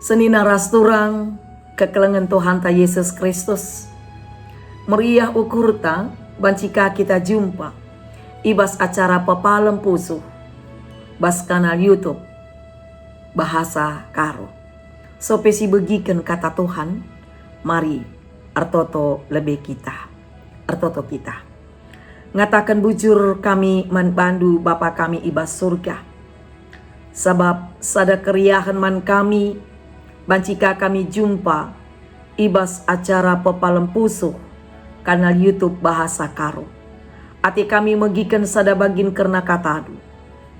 Senina rasturang kekelengan Tuhan ta Yesus Kristus. Meriah ukurta bancika kita jumpa ibas acara pepalem pusu bas kanal YouTube bahasa karo. Sopesi begiken kata Tuhan, mari artoto lebih kita. Artoto kita. Ngatakan bujur kami manbandu Bapa kami ibas surga. Sebab sada keriahan man kami bancika kami jumpa ibas acara pepalem pusu kanal YouTube bahasa karo. Ati kami megiken sada bagin kerna katadu.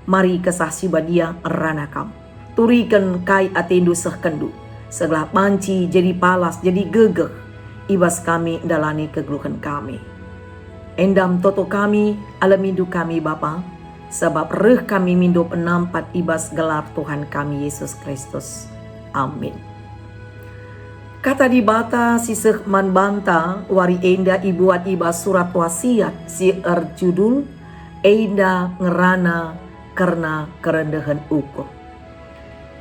Mari kesah sibadia rana kam. Turikan kai atendu sehkendu. Segelah panci jadi palas jadi gegeh. Ibas kami dalani kegeluhan kami. Endam toto kami alamindu kami Bapa. Sebab reh kami mindu penampat ibas gelar Tuhan kami Yesus Kristus. Amin. Kata di bata si man banta wari enda ibuat ibas surat wasiat si judul enda ngerana karena kerendahan ukur.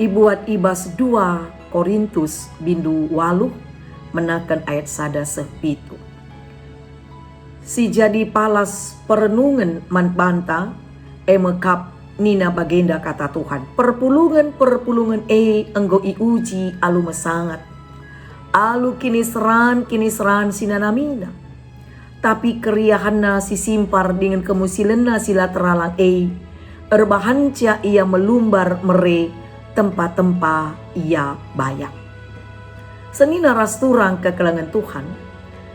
Ibuat ibas 2 Korintus bindu waluh menakan ayat sada sepitu. Si jadi palas perenungan man banta emekap nina bagenda kata Tuhan. Perpulungan enggo iuji alu mesangat. Alu kini seran sinanamina. Tapi keriahanna si simpar dengan kemusilenna sila teralang erbahanca ia melumbar mere tempat-tempat ia bayak. Senina rasturang kekelangan Tuhan.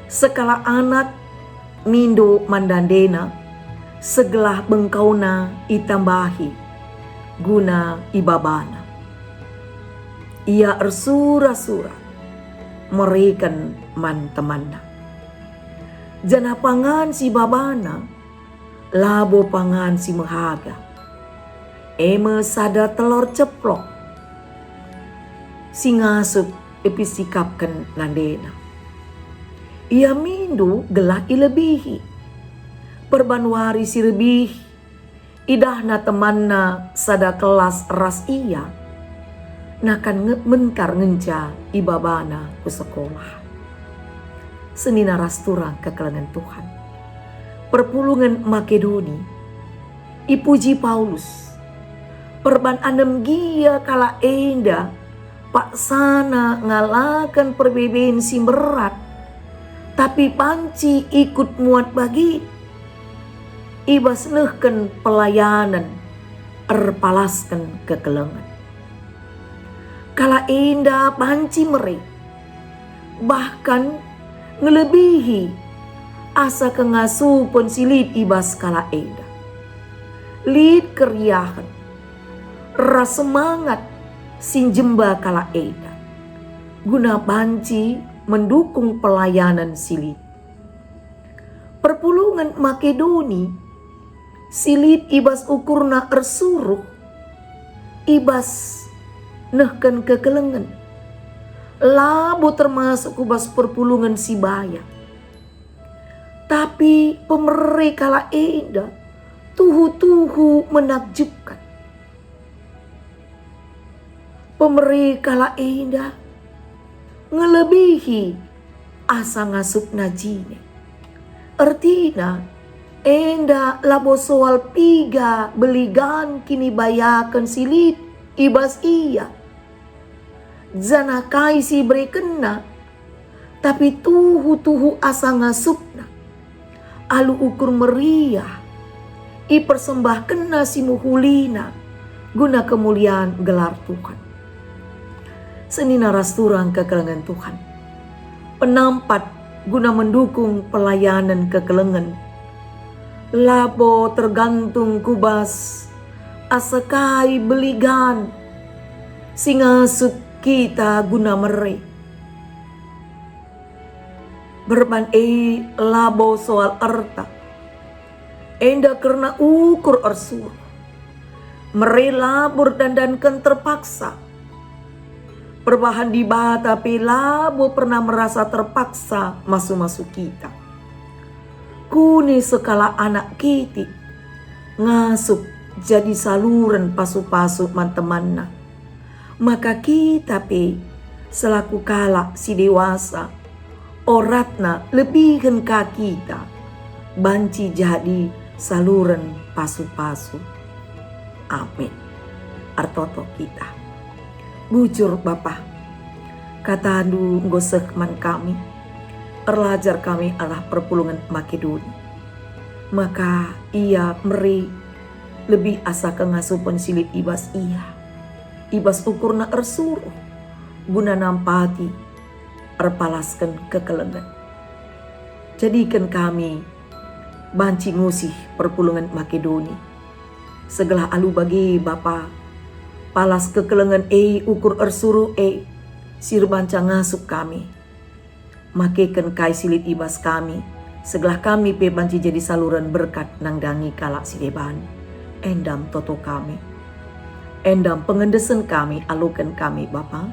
Sekala anak mindo mandandena segelah bengkauna itambahi guna ibabana. Ia ersura-sura mereken man temanna. Jana pangan si babana labo pangan si mehaga. Eme sada telur ceplok si ngasup episikapkan landena. Ia mindu gelah ilebihi perbanwari si lebih idahna temanna sada kelas ras iya nakan mentar ngenca ibabana ku sekolah. Senina rasturang kekelangan Tuhan. Perpulungan Makedoni ipuji Paulus perban anem gia kala enda pak sana ngalakan perbedaan si berat tapi panci ikut muat bagi ibas nehken pelayanan erpalaskan kekelengan. Kala enda panci mere bahkan ngelebihi asa kengasu pensilit ibas kala enda. Lid keriahan ras semangat sinjemba kala enda. Guna panci mendukung pelayanan silit. Perpulungan Makedoni silit ibas ukurna ersuruh ibas nehken kekelengan. Labo termasuk ubas perpulungan sibaya. Tapi pemere kala enda tuhu-tuhu menakjubkan. Pemere kala enda ngelebihi asa ngasup najine. Artina enda labo soal piga beligan kini bayakan silit ibas iya. Zana kai si berekena tapi tuhu asa ngasupna. Alu ukur meriah i persembahkena si muhulina guna kemuliaan gelar Tuhan. Senina rasturang kekelengan Tuhan. Penampat guna mendukung pelayanan kekelengan. Labo tergantung kubas asakai beligan singasup kita guna mere. Berban labo soal erta. Enda karena ukur ersur. Mere labur dandankan terpaksa. Perbahan di bata tapi labo pernah merasa terpaksa masuk kita. Kuni sekala anak kiti ngasup jadi saluran pasu-pasu man temanna. Maka kita selaku kala si dewasa, oratna lebihkan ka kita, banci jadi saluran pasu-pasu. Amin. Artoto kita. Bujur Bapa, kata adu ngosek-man kami, erlajar kami arah perpulungan Makedoni. Maka ia meri lebih asa kengasupun silit ibas ibas ukurna ersuruh, guna nampati erpalaskan kekelengan. Jadikan kami banci ngusih perpulungan Makedoni. Segala alu bagi Bapa, palas kekelengan ukur ersuruh sir banca ngasup kami. Makekan kai silit ibas kami, segala kami banci jadi saluran berkat nangdangi kalak sideban. Endam toto kami, endam pengendesen kami, alukan kami Bapa,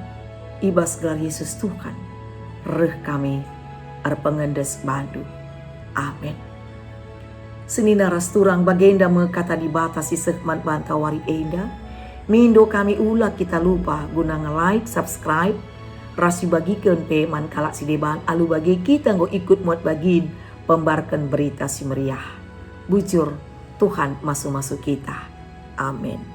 ibas gelar Yesus Tuhan, reh kami pengendes bandu. Amin. Seni naras turang bagenda mekata dibatasi segmen bantawari enda, mindo kami ulah kita lupa guna nge-like, subscribe, rasi bagikan peman kalak sideban, alu bagi kita ngo ikut muat bagin pembarkan berita si meriah. Bujur Tuhan masuk-masuk kita. Amin.